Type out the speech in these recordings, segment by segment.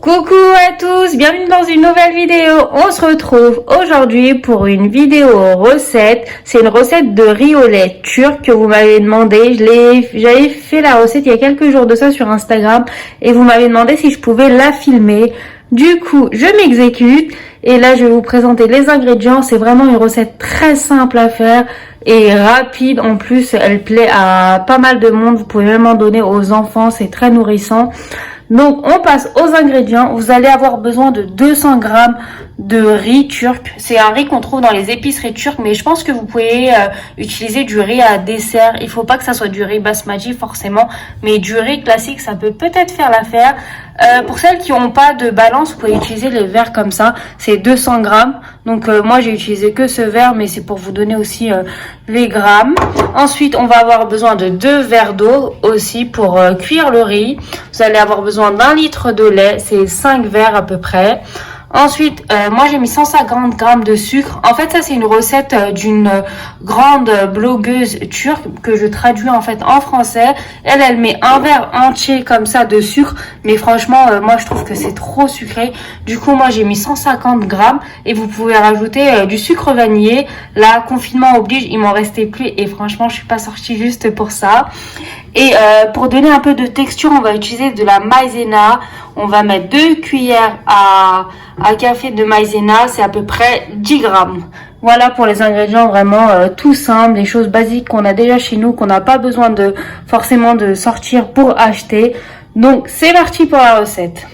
Coucou à tous, bienvenue dans une nouvelle vidéo. On se retrouve aujourd'hui pour une vidéo recette. C'est une recette de riz au lait turc que vous m'avez demandé. J'avais fait la recette il y a quelques jours de ça sur Instagram et vous m'avez demandé si je pouvais la filmer. Du coup, je m'exécute et là je vais vous présenter les ingrédients. C'est vraiment une recette très simple à faire et rapide. En plus, elle plaît à pas mal de monde. Vous pouvez même en donner aux enfants, c'est très nourrissant. Donc on passe aux ingrédients. Vous allez avoir besoin de 200 g de riz turc. C'est un riz qu'on trouve dans les épiceries turques, mais je pense que vous pouvez utiliser du riz à dessert. Il faut pas que ça soit du riz basmati forcément, mais du riz classique, ça peut peut-être faire l'affaire. Pour celles qui n'ont pas de balance, vous pouvez utiliser les verres comme ça. C'est 200 g. Donc moi j'ai utilisé que ce verre, mais c'est pour vous donner aussi les grammes. Ensuite, on va avoir besoin de 2 verres d'eau aussi pour cuire le riz. Vous allez avoir besoin d'1 litre de lait, c'est 5 verres à peu près. Ensuite, moi j'ai mis 150 g de sucre. En fait, ça c'est une recette d'une grande blogueuse turque que je traduis en fait en français. Elle met un verre entier comme ça de sucre, mais franchement, moi je trouve que c'est trop sucré. Du coup, moi j'ai mis 150 g et vous pouvez rajouter du sucre vanillé. Là, confinement oblige, il m'en restait plus et franchement, je suis pas sortie juste pour ça. Et pour donner un peu de texture, on va utiliser de la maïzena. On va mettre 2 cuillères à café de maïzena, c'est à peu près 10 grammes. Voilà pour les ingrédients vraiment tout simples, les choses basiques qu'on a déjà chez nous, qu'on n'a pas besoin de forcément de sortir pour acheter. Donc c'est parti pour la recette.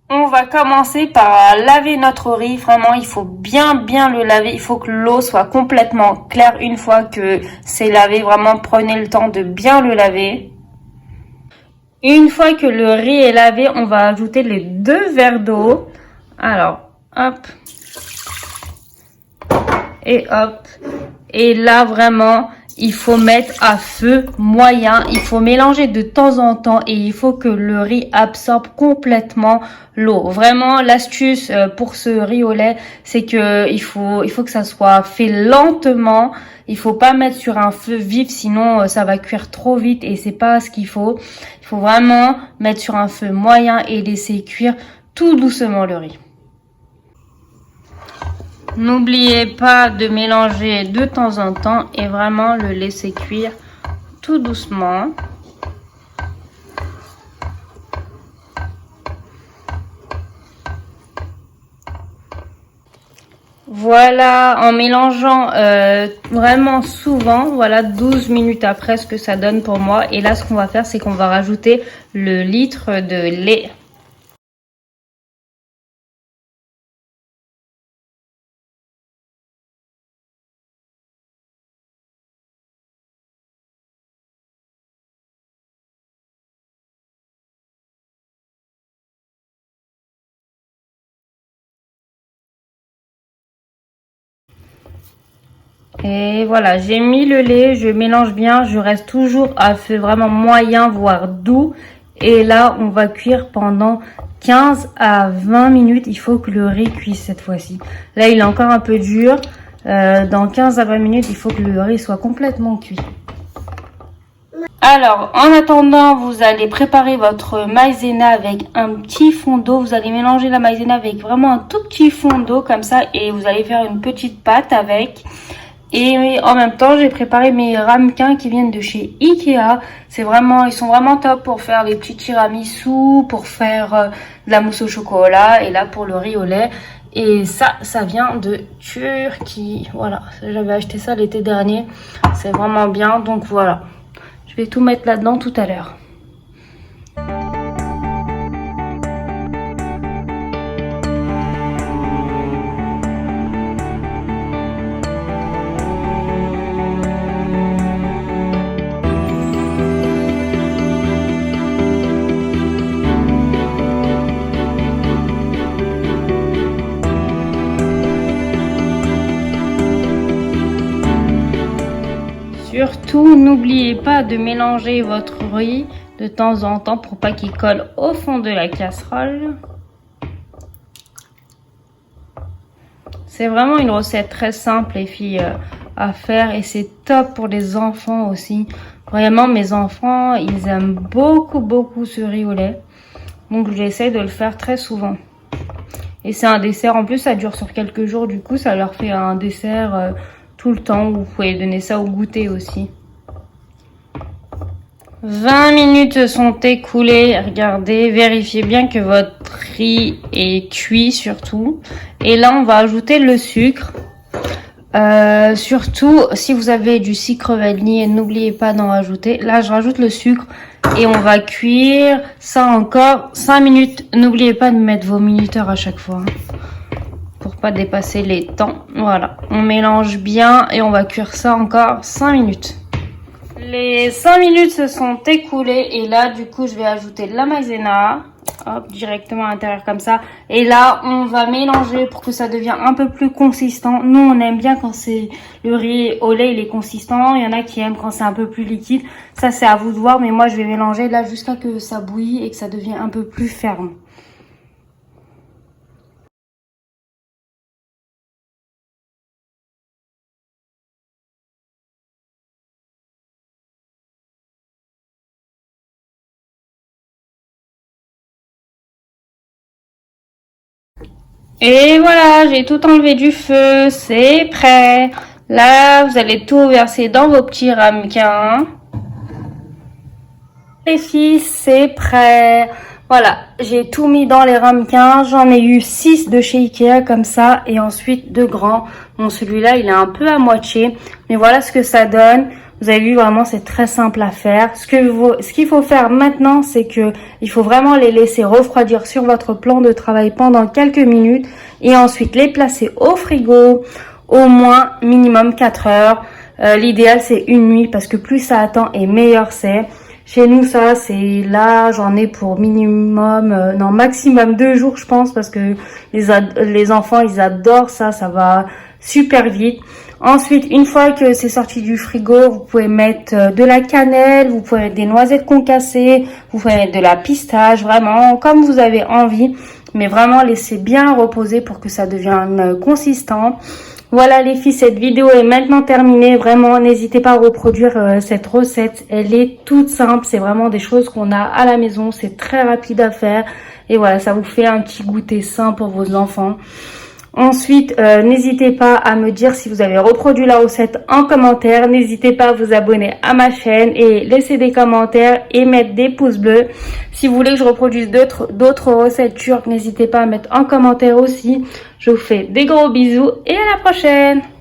On va commencer par laver notre riz. Vraiment, il faut bien le laver. Il faut que l'eau soit complètement claire une fois que c'est lavé. Vraiment, prenez le temps de bien le laver. Une fois que le riz est lavé, on va ajouter les 2 verres d'eau. Alors, hop. Et hop. Et là, vraiment, il faut mettre à feu moyen. Il faut mélanger de temps en temps et il faut que le riz absorbe complètement l'eau. Vraiment, l'astuce pour ce riz au lait, c'est que il faut que ça soit fait lentement. Il faut pas mettre sur un feu vif, sinon ça va cuire trop vite et c'est pas ce qu'il faut. Il faut vraiment mettre sur un feu moyen et laisser cuire tout doucement le riz. N'oubliez pas de mélanger de temps en temps et vraiment le laisser cuire tout doucement. Voilà, en mélangeant vraiment souvent, voilà 12 minutes après ce que ça donne pour moi. Et là, ce qu'on va faire, c'est qu'on va rajouter le litre de lait. Et voilà, j'ai mis le lait, je mélange bien, je reste toujours à feu vraiment moyen, voire doux. Et là, on va cuire pendant 15 à 20 minutes. Il faut que le riz cuise cette fois-ci. Là, il est encore un peu dur. Dans 15 à 20 minutes, il faut que le riz soit complètement cuit. Alors, en attendant, vous allez préparer votre maïzena avec un petit fond d'eau. Vous allez mélanger la maïzena avec vraiment un tout petit fond d'eau comme ça. Et vous allez faire une petite pâte avec. Et en même temps, j'ai préparé mes ramequins qui viennent de chez Ikea. Ils sont vraiment top pour faire les petits tiramisu, pour faire de la mousse au chocolat et là pour le riz au lait. Et ça vient de Turquie. Voilà, j'avais acheté ça l'été dernier. C'est vraiment bien, donc voilà. Je vais tout mettre là-dedans tout à l'heure. Surtout, n'oubliez pas de mélanger votre riz de temps en temps pour pas qu'il colle au fond de la casserole. C'est vraiment une recette très simple les filles à faire et c'est top pour les enfants aussi. Vraiment, mes enfants, ils aiment beaucoup ce riz au lait. Donc j'essaie de le faire très souvent. Et c'est un dessert, en plus ça dure sur quelques jours, du coup ça leur fait un dessert tout le temps. Vous pouvez donner ça au goûter aussi. 20 minutes sont écoulées, regardez, vérifiez bien que votre riz est cuit surtout. Et là on va ajouter le sucre. Surtout si vous avez du sucre vanillé, n'oubliez pas d'en rajouter. Là je rajoute le sucre et on va cuire ça encore 5 minutes. N'oubliez pas de mettre vos minuteurs à chaque fois pour pas dépasser les temps. Voilà, on mélange bien et on va cuire ça encore 5 minutes. Les 5 minutes se sont écoulées et là du coup je vais ajouter de la maïzena. Hop, directement à l'intérieur comme ça. Et là, on va mélanger pour que ça devienne un peu plus consistant. Nous, on aime bien quand c'est le riz au lait, il est consistant. Il y en a qui aiment quand c'est un peu plus liquide. Ça, c'est à vous de voir. Mais moi, je vais mélanger là jusqu'à que ça bouillit et que ça devienne un peu plus ferme. Et voilà, j'ai tout enlevé du feu, c'est prêt. Là, vous allez tout verser dans vos petits ramequins. Les filles, c'est prêt. Voilà, j'ai tout mis dans les ramequins. J'en ai eu 6 de chez Ikea comme ça et ensuite 2 grands. Bon, celui-là, il est un peu à moitié. Mais voilà ce que ça donne. Vous avez vu, vraiment, c'est très simple à faire. Ce qu'il faut faire maintenant, c'est que il faut vraiment les laisser refroidir sur votre plan de travail pendant quelques minutes et ensuite les placer au frigo au moins minimum 4 heures. L'idéal, c'est une nuit parce que plus ça attend et meilleur c'est. Chez nous, ça, c'est là, j'en ai pour minimum, non, maximum 2 jours, je pense, parce que les enfants, ils adorent ça, ça va super vite. Ensuite, une fois que c'est sorti du frigo, vous pouvez mettre de la cannelle, vous pouvez mettre des noisettes concassées, vous pouvez mettre de la pistache, vraiment, comme vous avez envie. Mais vraiment, laissez bien reposer pour que ça devienne consistant. Voilà les filles, cette vidéo est maintenant terminée. Vraiment, n'hésitez pas à reproduire cette recette. Elle est toute simple, c'est vraiment des choses qu'on a à la maison. C'est très rapide à faire. Et voilà, ça vous fait un petit goûter sain pour vos enfants. Ensuite, n'hésitez pas à me dire si vous avez reproduit la recette en commentaire. N'hésitez pas à vous abonner à ma chaîne et laisser des commentaires et mettre des pouces bleus. Si vous voulez que je reproduise d'autres recettes turques, n'hésitez pas à mettre en commentaire aussi. Je vous fais des gros bisous et à la prochaine!